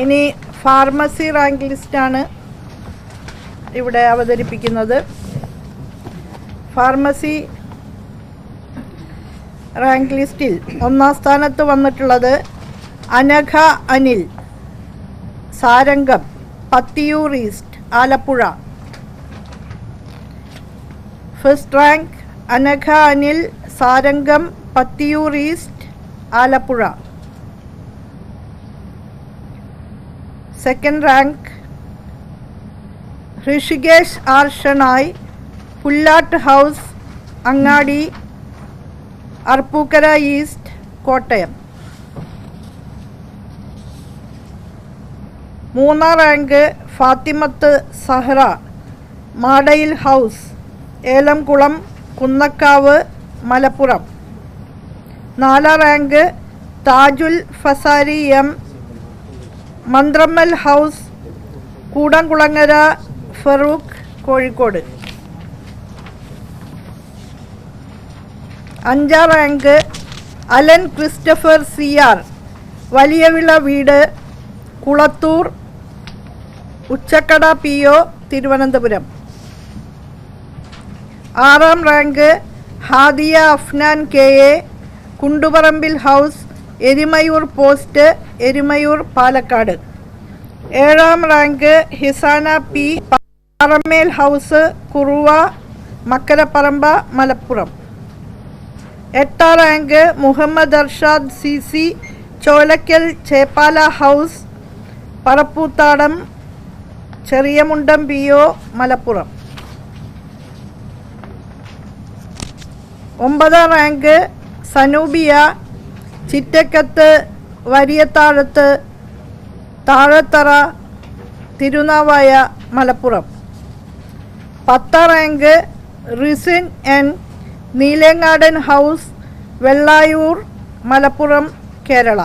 ഇനി pharmacy rank ലിസ്റ്റാണ് ഇവിടെ അവതരിപ്പിക്കുന്നത്. ഫാർമസി റാങ്ക് ലിസ്റ്റിൽ ഒന്നാം സ്ഥാനത്ത് വന്നിട്ടുള്ളത് Anagha Anil, Sarangam, Pathiyoor east, Alappuzha. First rank Anagha Anil, Sarangam, Pathiyoor east, Alappuzha. Second rank Rishikesh R Shenoy, Pullattu house, Angadi, Arpookara east, Kottayam. മൂന്നാം റാങ്ക് ഫാത്തിമത്ത് സഹ്റ, മാടയിൽ ഹൗസ്, ഏലംകുളം, കുന്നക്കാവ്, മലപ്പുറം. നാലാം rank Thajul Fasari M, Manthrammal house, Koodamkulangara, Farook, Kozhikode. അഞ്ചാം rank Alan Christopher C R, Valiyavila വീട്, കുളത്തൂർ, ഉച്ചക്കട പി ഒ, തിരുവനന്തപുരം. ആറാം rank Hadiya Afnan K A, Kunduparambil house, Erumayur post, Erumayoor, Palakkad. ഏഴാം rank Hisana P, Paramel house, Kuruva, Makkaraparamba, Malappuram. എട്ടാം rank Muhammad Arshad C C, Cholakkal Cheppala house, Parappoothadam, Cheriyamundam P O, Malappuram. ഒമ്പതാം rank Sanubiya, Chittakkath, Variyathazhath, Thazhathara, Tirunavaya, Malappuram. പത്താം rank Rizin N, Neelengadan house, Vellayoor, Malappuram, Kerala.